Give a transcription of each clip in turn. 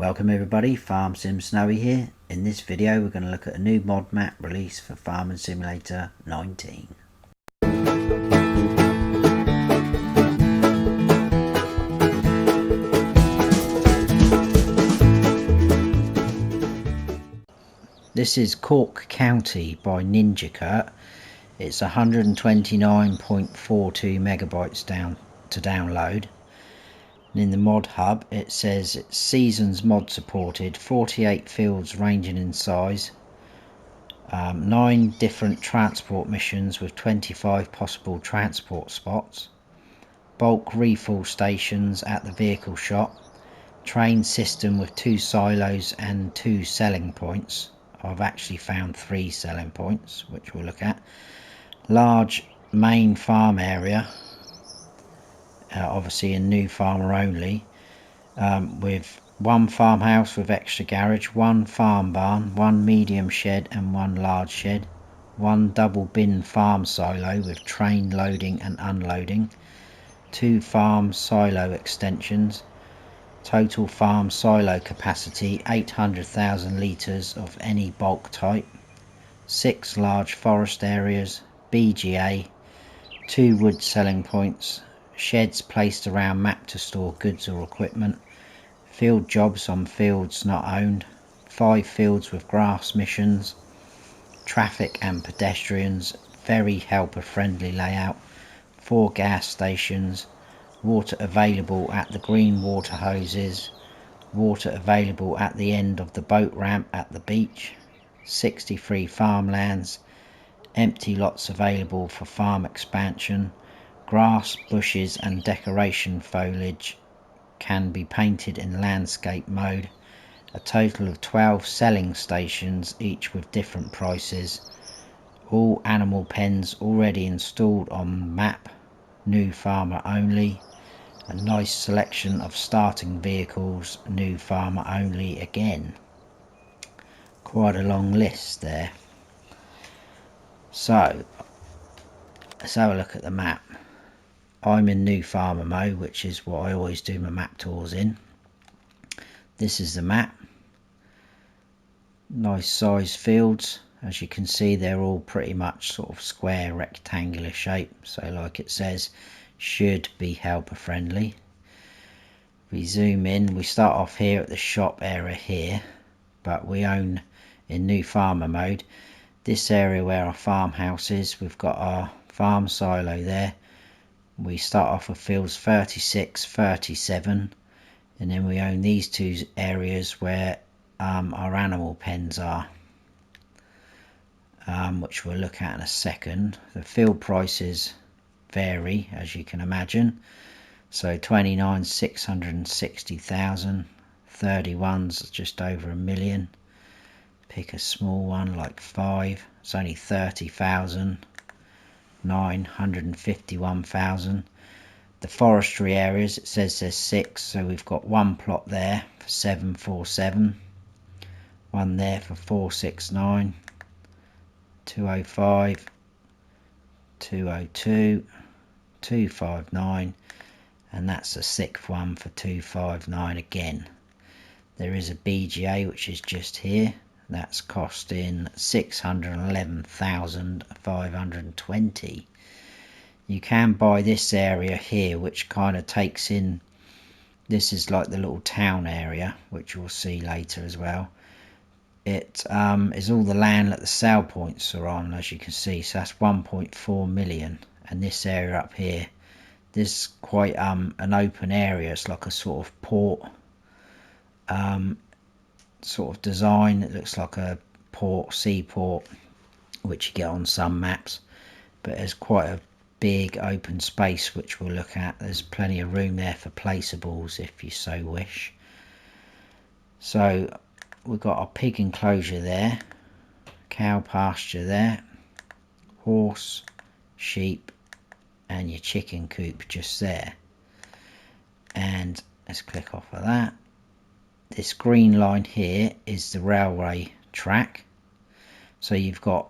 Welcome everybody, Farm Sim Snowy here. In this video we're going to look at a new mod map release for Farming Simulator 19. This is Cork County by NinjaCurt. It's 129.42 megabytes down to download. And in the mod hub it says it's seasons mod supported, 48 fields ranging in size, 9 different transport missions with 25 possible transport spots, bulk refill stations at the vehicle shop, train system with 2 silos and 2 selling points. I've actually found 3 selling points which we'll look at. Large main farm area, obviously a new farmer only, with 1 farmhouse with extra garage, 1 farm barn, 1 medium shed and 1 large shed, 1 double bin farm silo with train loading and unloading, 2 farm silo extensions, total farm silo capacity 800,000 litres of any bulk type, 6 large forest areas, BGA, 2 wood selling points, sheds placed around map to store goods or equipment, field jobs on fields not owned, 5 fields with grass missions, traffic and pedestrians, very helper friendly layout, 4 gas stations, water available at the green water hoses, water available at the end of the boat ramp at the beach, 63 farmlands, empty lots available for farm expansion, grass, bushes and decoration foliage can be painted in landscape mode, a total of 12 selling stations, each with different prices, all animal pens already installed on map, new farmer only, a nice selection of starting vehicles, new farmer only again. Quite a long list there. So let's have a look at the map. I'm in new farmer mode, which is what I always do my map tours in. This is the map. Nice size fields. As you can see, they're all pretty much sort of square rectangular shape, so like it says, should be helper friendly. We zoom in, we start off here at the shop area here, but we own in new farmer mode this area where our farmhouse is. We've got our farm silo there. We start off with fields 36, 37, and then we own these 2 areas where our animal pens are, which we'll look at in a second. The field prices vary, as you can imagine. So 29, 660,000, 31's just over a million. Pick a small one like 5, it's only 30,000. 951,000. The forestry areas, it says there's 6, so we've got 1 plot there for 747, 1 there for 469, 205, 202, 259, and that's the 6th one for 259 again. There is a BGA which is just here. That's costing 611,520. You can buy this area here, which kind of takes in, this is like the little town area, which we'll see later as well. It is all the land that the sale points are on, as you can see, so that's 1.4 million. And this area up here, this is quite an open area. It's like a sort of port sort of design. It looks like a port, seaport, which you get on some maps, but there's quite a big open space which we'll look at. There's plenty of room there for placeables if you so wish. So we've got our pig enclosure there, cow pasture there, horse, sheep and your chicken coop just there. And let's click off of that. This green line here is the railway track. So you've got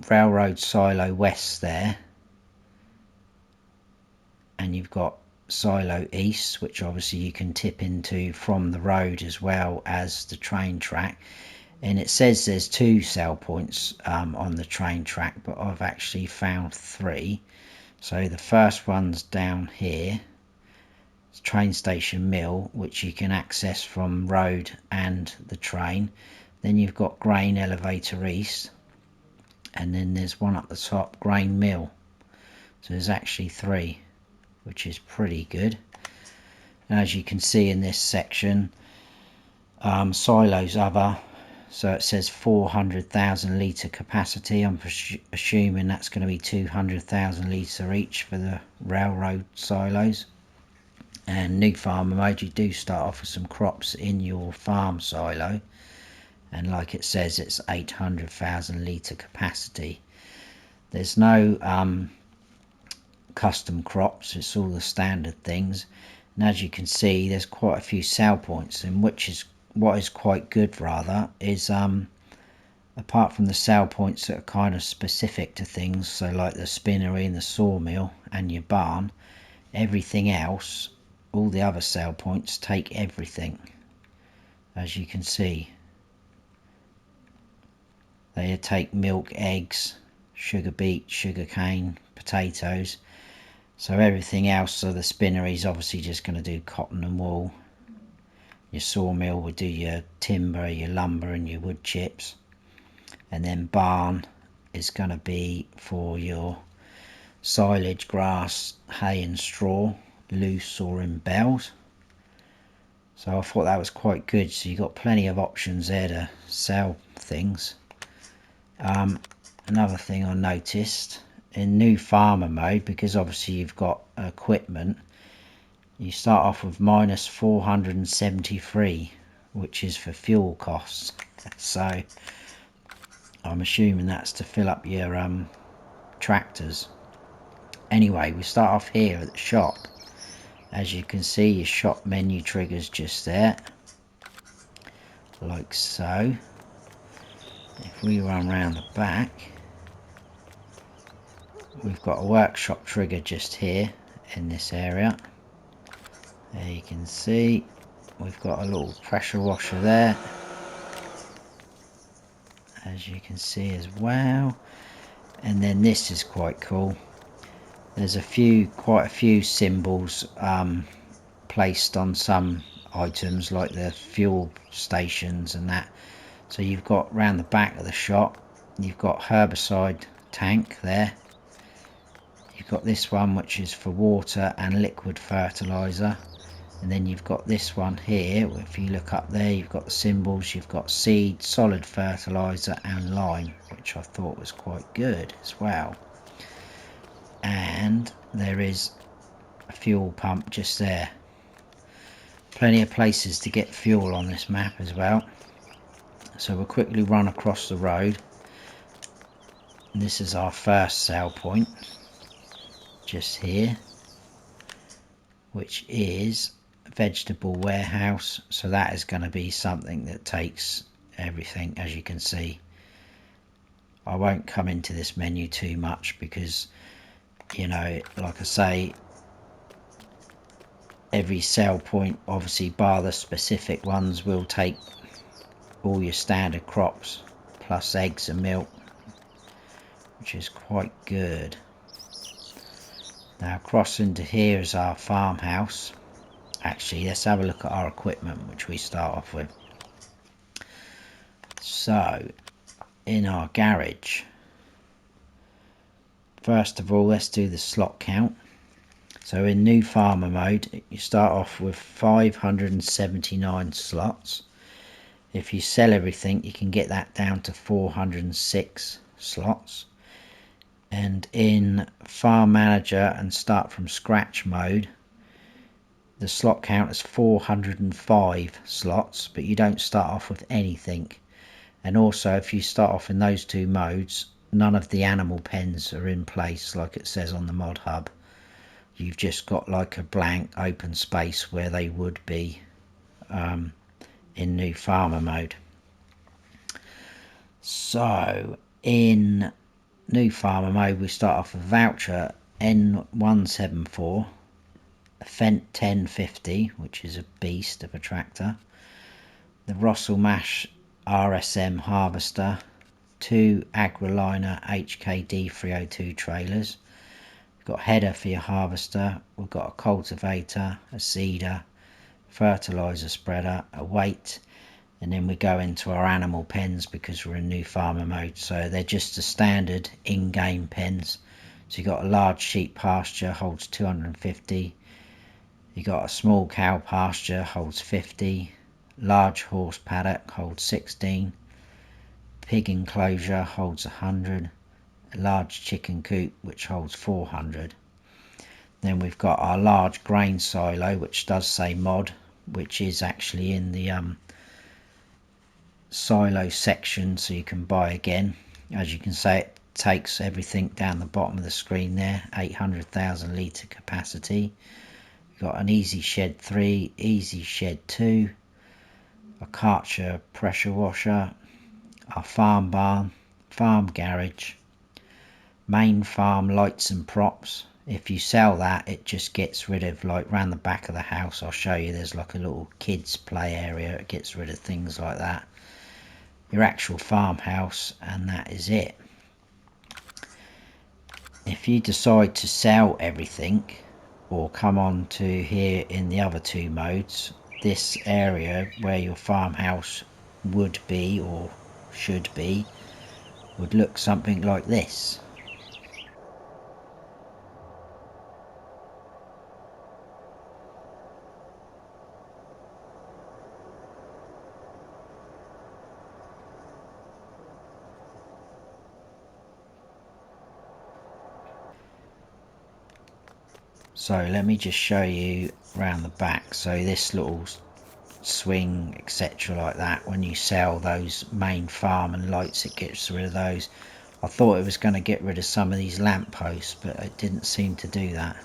railroad silo west there, and you've got silo east, which obviously you can tip into from the road as well as the train track. And it says there's 2 sell points on the train track, but I've actually found 3. So the first one's down here, it's train station mill, which you can access from road and the train. Then you've got grain elevator east, and then there's one up the top, grain mill. So there's actually 3, which is pretty good. And as you can see in this section, silos other, so it says 400,000 litre capacity. I'm assuming that's going to be 200,000 litre each for the railroad silos. And new farmer mode, you do start off with some crops in your farm silo, and like it says, it's 800,000 litre capacity. There's no custom crops, it's all the standard things. And as you can see, there's quite a few sell points, and what is quite good rather is apart from the sell points that are kind of specific to things, so like the spinnery and the sawmill and your barn, everything else, all the other sell points take everything. As you can see, they take milk, eggs, sugar beet, sugar cane, potatoes. So everything else, so the spinnery is obviously just going to do cotton and wool. Your sawmill would do your timber, your lumber and your wood chips. And then barn is going to be for your silage, grass, hay and straw, loose or in bales. So I thought that was quite good. So you've got plenty of options there to sell things. Another thing I noticed in new farmer mode, because obviously you've got equipment, you start off with minus 473, which is for fuel costs. So I'm assuming that's to fill up your tractors. Anyway, we start off here at the shop. As you can see, your shop menu triggers just there, like so. If we run round the back, we've got a workshop trigger just here in this area. There you can see we've got a little pressure washer there, as you can see as well. And then this is quite cool. There's quite a few symbols placed on some items, like the fuel stations and that. So you've got round the back of the shop, you've got herbicide tank there. You've got this one which is for water and liquid fertilizer. And then you've got this one here, if you look up there, you've got the symbols, you've got seed, solid fertilizer and lime, which I thought was quite good as well. And there is a fuel pump just there. Plenty of places to get fuel on this map as well. So we'll quickly run across the road. And this is our first sell point, just here, which is vegetable warehouse. So that is going to be something that takes everything, as you can see. I won't come into this menu too much because, you know, like I say, every sell point, obviously bar the specific ones, will take all your standard crops plus eggs and milk, which is quite good. Now across into here is our farmhouse. Actually, let's have a look at our equipment, which we start off with. So in our garage, first of all, let's do the slot count. So in new farmer mode, you start off with 579 slots. If you sell everything, you can get that down to 406 slots. And in farm manager and start from scratch mode, the slot count is 405 slots, but you don't start off with anything. And also, if you start off in those two modes, none of the animal pens are in place like it says on the mod hub. You've just got like a blank open space where they would be in new farmer mode. So in new farmer mode, we start off with voucher N174 a Fent 1050, which is a beast of a tractor, the Russell Mash RSM harvester, 2 Agroliner HKD 302 trailers. We've got a header for your harvester, we've got a cultivator, a seeder, fertiliser spreader, a weight, and then we go into our animal pens because we're in new farmer mode. So they're just the standard in-game pens. So you've got a large sheep pasture, holds 250. You've got a small cow pasture, holds 50. Large horse paddock holds 16. Pig enclosure holds 100. A large chicken coop which holds 400. Then we've got our large grain silo, which does say mod, which is actually in the silo section, so you can buy again. As you can see, it takes everything down the bottom of the screen there. 800,000 litre capacity. We've got an Easy Shed 3, Easy Shed 2, a Karcher pressure washer, our farm barn, farm garage, main farm lights and props. If you sell that, it just gets rid of, like round the back of the house, I'll show you, there's like a little kids play area. It gets rid of things like that. Your actual farmhouse, and that is it. If you decide to sell everything or come on to here in the other two modes, this area where your farmhouse would be or should be would look something like this. So let me just show you around the back. So this little swing, etc., like that, when you sell those main farm and lights, it gets rid of those. I thought it was going to get rid of some of these lamp posts, but it didn't seem to do that.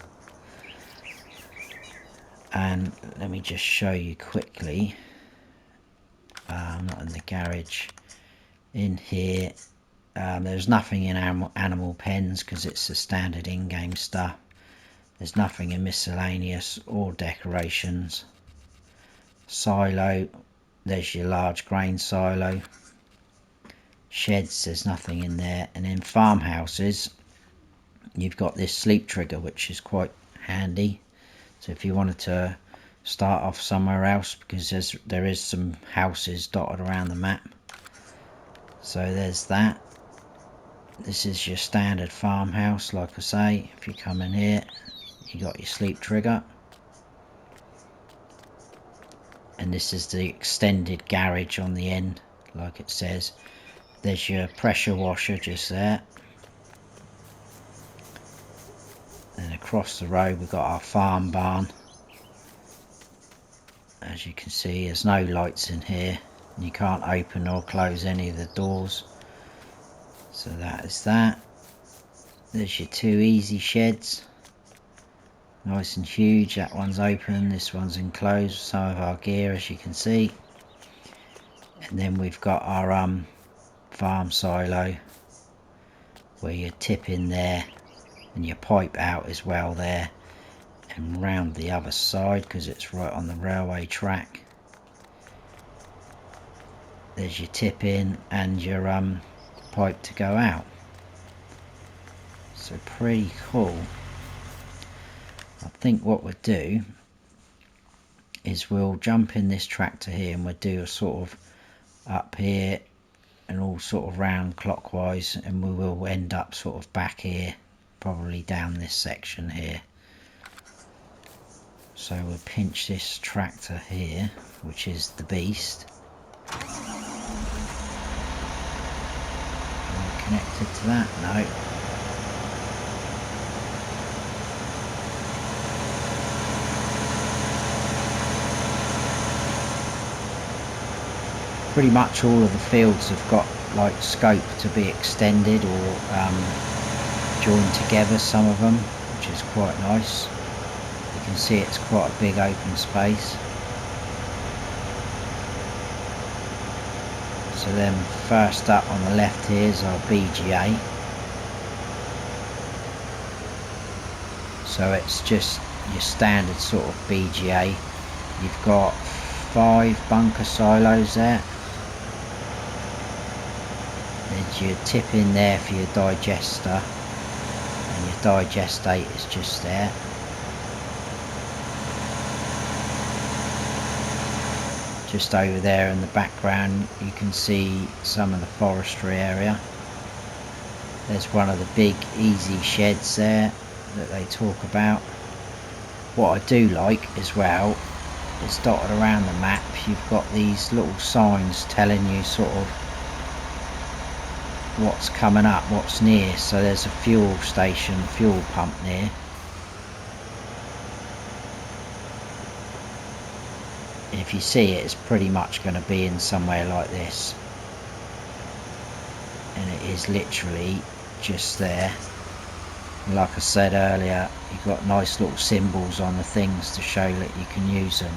And let me just show you quickly, not in the garage, in here, there's nothing in animal pens because it's the standard in-game stuff. There's nothing in miscellaneous or decorations. Silo, there's your large grain silo. Sheds, there's nothing in there. And in farmhouses, you've got this sleep trigger, which is quite handy. So if you wanted to start off somewhere else, because there is some houses dotted around the map. So there's that. This is your standard farmhouse, like I say. If you come in here, you got your sleep trigger, and this is the extended garage on the end, like it says. There's your pressure washer just there, and across the road we've got our farm barn. As you can see, there's no lights in here, you can't open or close any of the doors. So that is that. There's your two easy sheds, nice and huge. That one's open, this one's enclosed, some of our gear, as you can see. And then we've got our farm silo, where you tip in there and your pipe out as well there, and round the other side because it's right on the railway track. There's your tip in and your pipe to go out. So pretty cool. I think what we'll do is we'll jump in this tractor here and we'll do a sort of up here and all sort of round clockwise, and we will end up sort of back here, probably down this section here. So we'll pinch this tractor here, which is the beast. Are we connected to that? No. Pretty much all of the fields have got like scope to be extended or joined together, some of them, which is quite nice. You can see it's quite a big open space. So then first up on the left here is our BGA. So it's just your standard sort of BGA. You've got 5 bunker silos there. There's your tip in there for your digester, and your digestate is just there. Just over there in the background you can see some of the forestry area. There's one of the big easy sheds there that they talk about. What I do like as well is dotted around the map you've got these little signs telling you sort of what's coming up, what's near. So there's a fuel station, fuel pump near. If you see it, it's pretty much going to be in somewhere like this, and it is literally just there. Like I said earlier, you've got nice little symbols on the things to show that you can use them.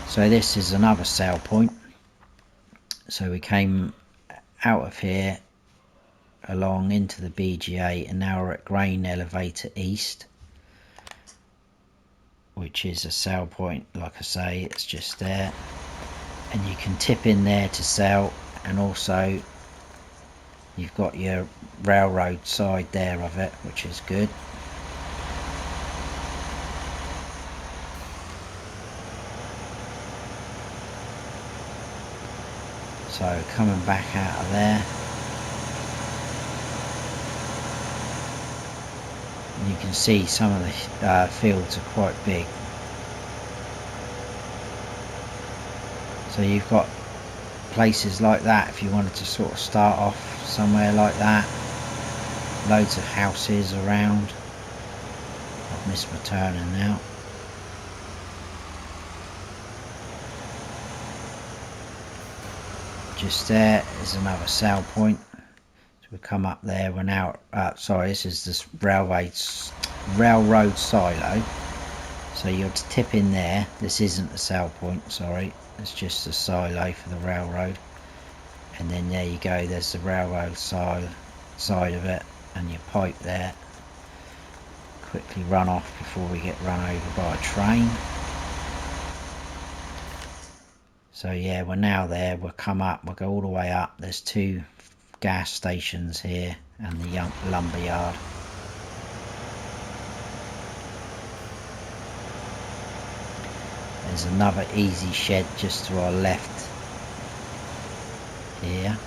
So this is another sale point. So we came out of here along into the BGA, and now we're at Grain Elevator East, which is a sell point. Like I say, it's just there, and you can tip in there to sell, and also you've got your railroad side there of it, which is good. So coming back out of there, you can see some of the fields are quite big. So you've got places like that if you wanted to sort of start off somewhere like that. Loads of houses around. I've missed my turning now. Just there is another sale point. We come up there, we're now sorry, this is this railroad silo, so you'll tip in there. This isn't the sale point, sorry, it's just a silo for the railroad, and then there you go, there's the railroad side of it, and your pipe there. Quickly run off before we get run over by a train. So yeah, we're now there, we'll come up, we'll go all the way up. There's 2 gas stations here and the lumber yard. There's another easy shed just to our left here,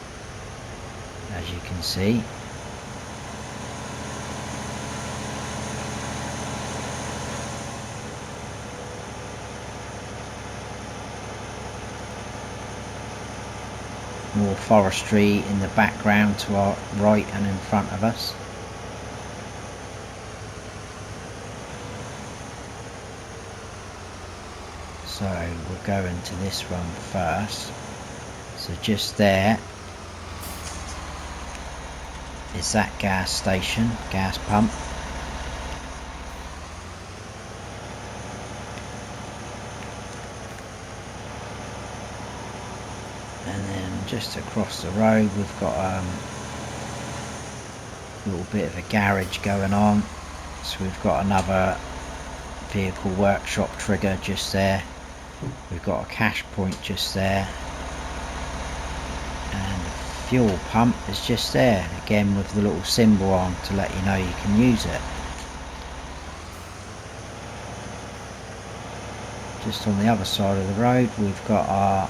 as you can see. More forestry in the background to our right and in front of us. So we'll go into this one first. So just there is that gas station, gas pump. And then just across the road we've got a little bit of a garage going on. So we've got another vehicle workshop trigger just there. We've got a cash point just there, and the fuel pump is just there again with the little symbol on to let you know you can use it. Just on the other side of the road we've got our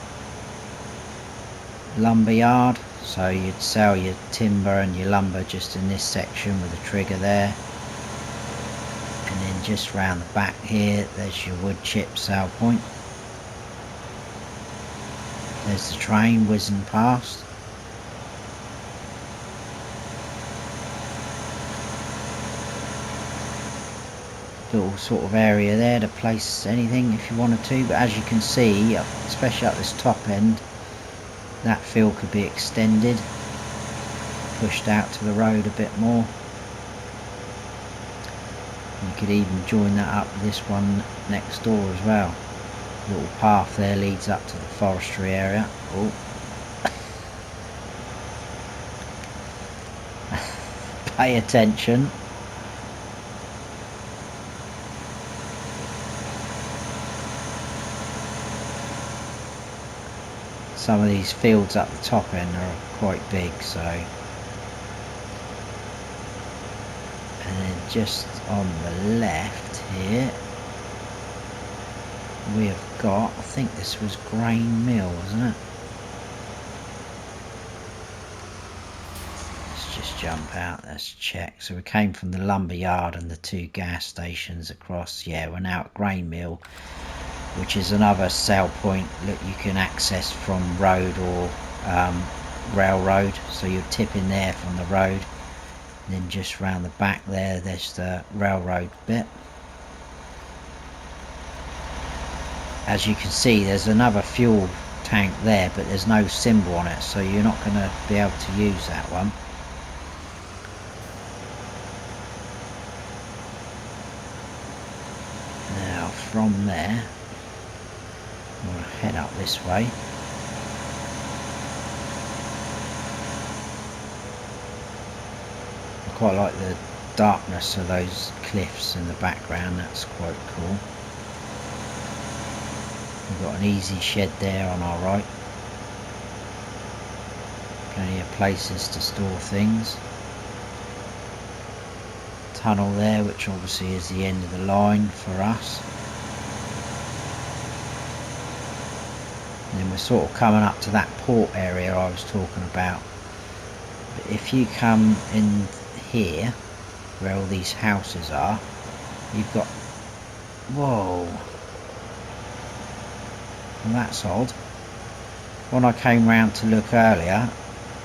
lumber yard, so you'd sell your timber and your lumber just in this section with a trigger there. And then just round the back here there's your wood chip sale point. There's the train whizzing past. Little sort of area there to place anything if you wanted to, but as you can see, especially at this top end, that field could be extended, pushed out to the road a bit more. You could even join that up with this one next door as well. Little path there leads up to the forestry area. Oh. Pay attention. some of these fields up the top end are quite big, so. And then just on the left here we have got, I think this was grain mill, wasn't it? Let's just jump out, let's check. So we came from the lumber yard and the 2 gas stations across. Yeah, we're now at grain mill, which is another sale point that you can access from road or railroad. So you're tipping there from the road, and then just round the back there's the railroad bit. As you can see, there's another fuel tank there, but there's no symbol on it, so you're not going to be able to use that one. Now from there we'll head up this way. I quite like the darkness of those cliffs in the background, that's quite cool. We've got an easy shed there on our right. Plenty of places to store things. Tunnel there, which obviously is the end of the line for us. And then we're sort of coming up to that port area I was talking about. But if you come in here, where all these houses are, you've got... Whoa! Well, that's odd. When I came round to look earlier,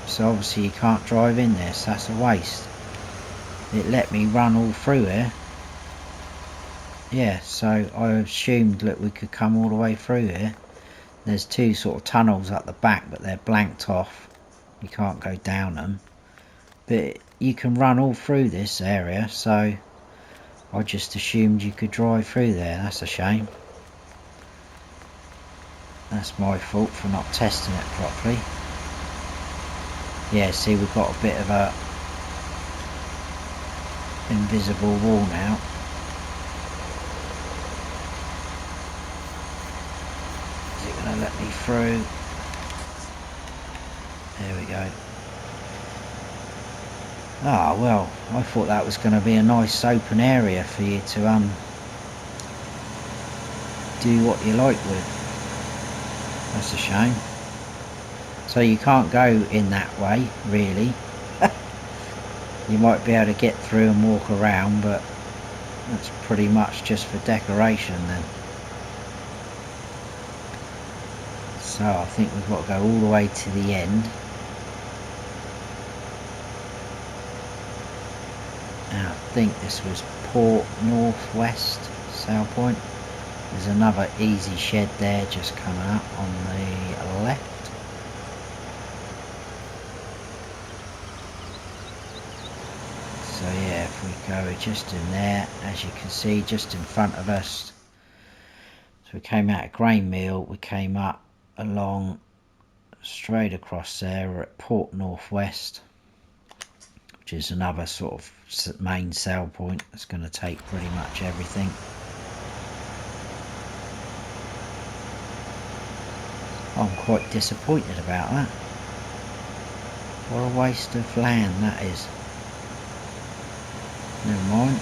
so obviously you can't drive in there, so that's a waste. It let me run all through here. Yeah, so I assumed that we could come all the way through here. There's 2 sort of tunnels at the back, but they're blanked off. You can't go down them. But you can run all through this area, so I just assumed you could drive through there. That's a shame. That's my fault for not testing it properly. Yeah, see, we've got a bit of a invisible wall now. Is it going to let me through? There we go. Ah, well, I thought that was going to be a nice open area for you to do what you like with. That's a shame. So you can't go in that way, really. You might be able to get through and walk around, but that's pretty much just for decoration then. So I think we've got to go all the way to the end. And I think this was Port Northwest, Sale Point. There's another easy shed there just coming up on the left. So yeah, if we go just in there, as you can see, just in front of us. So we came out of grain mill, we came up along straight across there. We're at Port Northwest, which is another sort of main sale point that's going to take pretty much everything. I'm quite disappointed about that. What a waste of land that is. Never mind.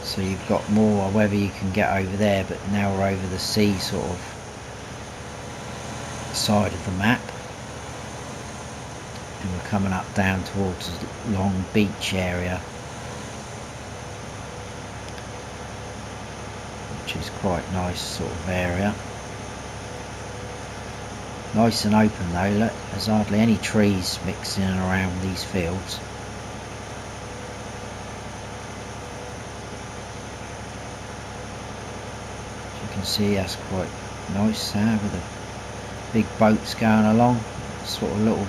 So you've got more, whether you can get over there, but now we're over the sea sort of side of the map. And we're coming up down towards the long beach area, which is quite nice sort of area. Nice and open though, look, there's hardly any trees mixing around these fields. As you can see, that's quite nice with the big boats going along. Sort of little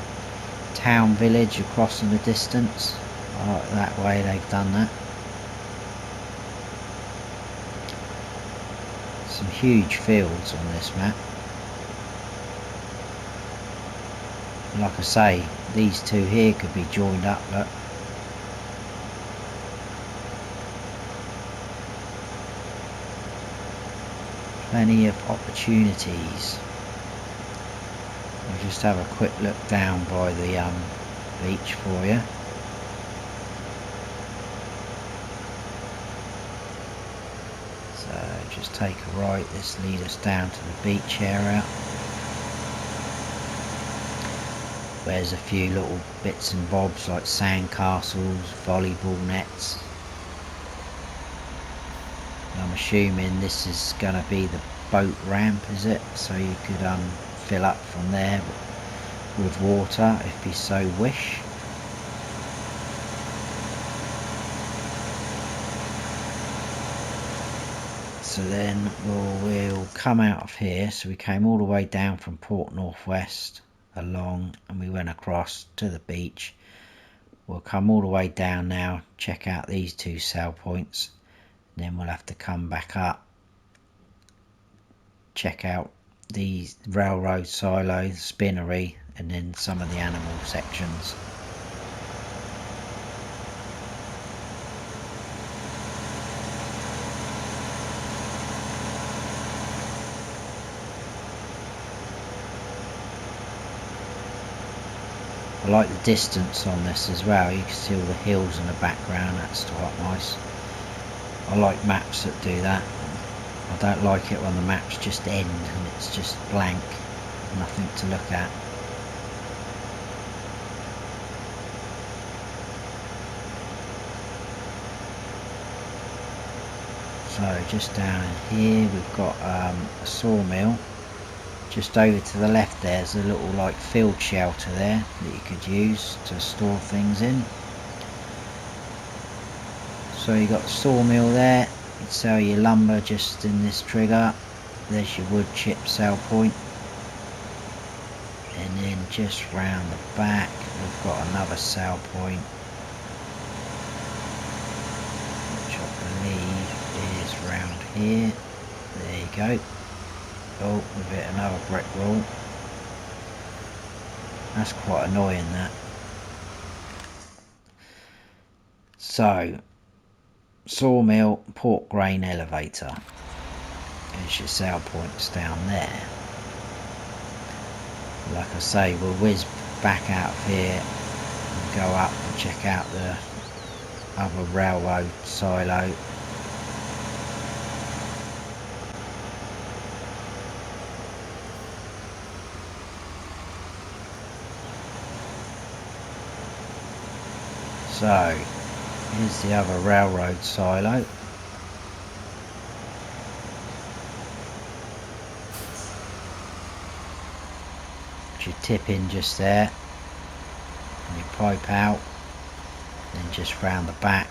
town village across in the distance. I like that way they've done that. Some huge fields on this map. Like I say, these two here could be joined up, look. Plenty of opportunities. I'll just have a quick look down by the beach for you. So just take a right, this leads us down to the beach area. There's a few little bits and bobs like sand castles, volleyball nets. I'm assuming this is going to be the boat ramp, is it? So you could fill up from there with water if you so wish. So then we'll come out of here. So we came all the way down from Port Northwest along and we went across to the beach. We'll come all the way down now, check out these two sail points, then we'll have to come back up, check out the railroad silo, the spinnery, and then some of the animal sections. I like the distance on this as well. You can see all the hills in the background. That's quite nice. I like maps that do that. I don't like it when the maps just end and it's just blank, nothing to look at. So just down in here we've got a sawmill. Just over to the left there's a little like field shelter there that you could use to store things in. So you got the sawmill there, you can sell your lumber just in this trigger. There's your wood chip sell point. And then just round the back we've got another sell point, which I believe is round here. There you go. Oh, we've hit another brick wall. That's quite annoying, that. So, sawmill, pork grain elevator. There's your sale points down there. Like I say, we'll whiz back out of here and go up and check out the other railroad silo. So, here's the other railroad silo. You tip in just there, and you pipe out, then just round the back.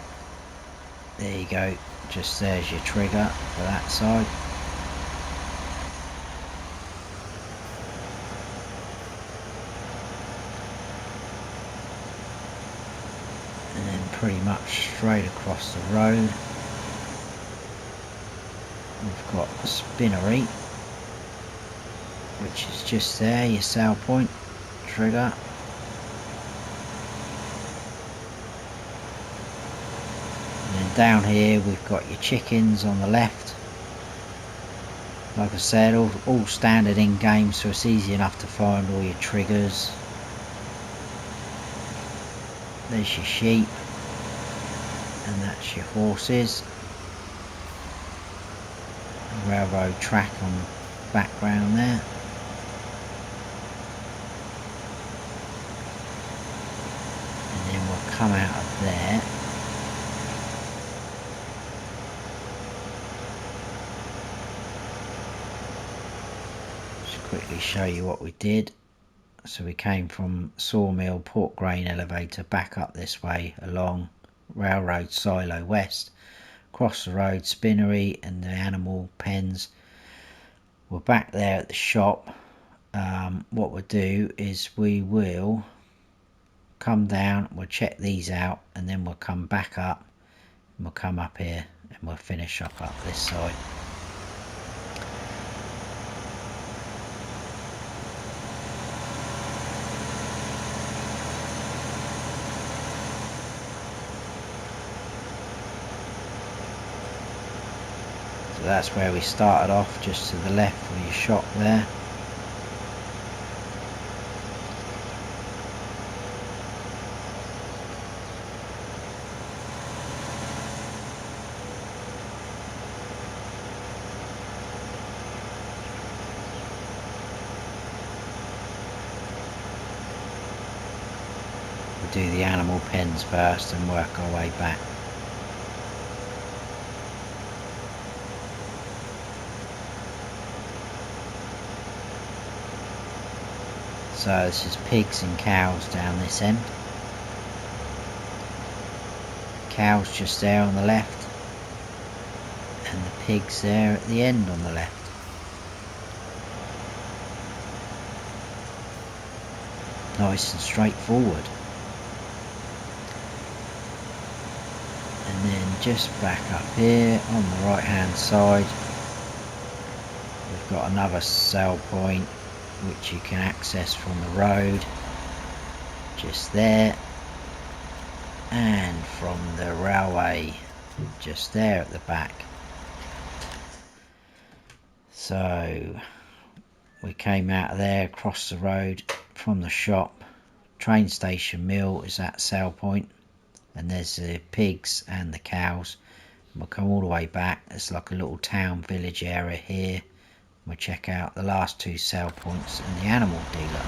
There you go, just there's your trigger for that side. Pretty much straight across the road we've got a spinnery, which is just there, your sale point, trigger. And then down here we've got your chickens on the left. Like I said, all standard in game, so it's easy enough to find all your triggers. There's your sheep. And that's your horses. Railroad track on the background there. And then we'll come out of there. Just quickly show you what we did. So we came from sawmill, pork grain elevator, back up this way along railroad silo west, across the road, spinnery and the animal pens. We're back there at the shop. What we'll do is we will come down, we'll check these out, and then we'll come back up and we'll come up here and we'll finish up this side. that's where we started off, just to the left of your shop there. We'll do the animal pens first and work our way back. So this is pigs and cows down this end. Cows just there on the left, and the pigs there at the end on the left. Nice and straightforward. And then just back up here on the right hand side, we've got another sell point which you can access from the road, just there, and from the railway, just there at the back. So we came out of there, across the road from the shop. Train station mill is that sale point, and there's the pigs and the cows. We'll come all the way back. It's like a little town village area here. We'll check out the last two sale points and the animal dealer.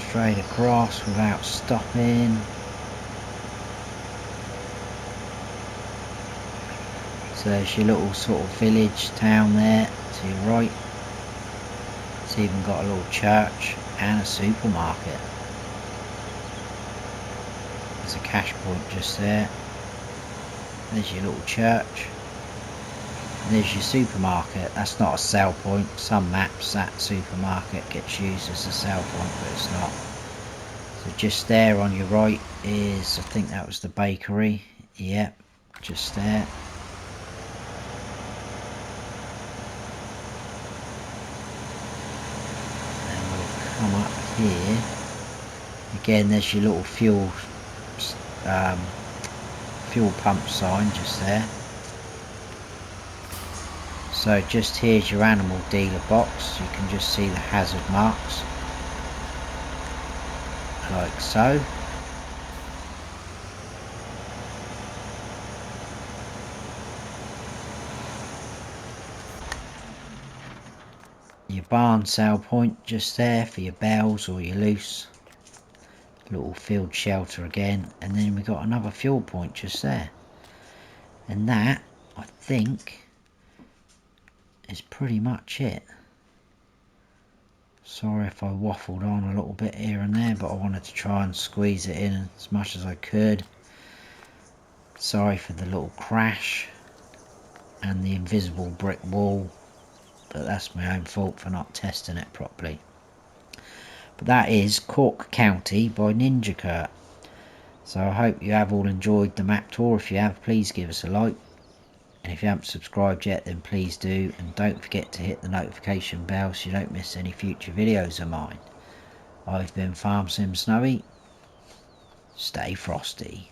Straight across without stopping. So there's your little sort of village town there to your right. It's even got a little church and a supermarket. There's a cash point just there. There's your little church. And there's your supermarket. That's not a sell point. Some maps that supermarket gets used as a sell point, but it's not. So just there on your right is, I think that was the bakery. Yep, just there. And we'll come up here. Again, there's your little fuel pump sign just there. So just here's your animal dealer box. You can just see the hazard marks, like so. Your barn sale point just there for your bales or your loose. Little field shelter again, and then we got another fuel point just there. And that, I think, is pretty much it. Sorry if I waffled on a little bit here and there, but I wanted to try and squeeze it in as much as I could. Sorry for the little crash and the invisible brick wall, but that's my own fault for not testing it properly. But that is Cork County by NinjaCurt. So I hope you have all enjoyed the map tour. If you have, please give us a like. And if you haven't subscribed yet, then please do. And don't forget to hit the notification bell so you don't miss any future videos of mine. I've been Farm Sim Snowy. Stay frosty.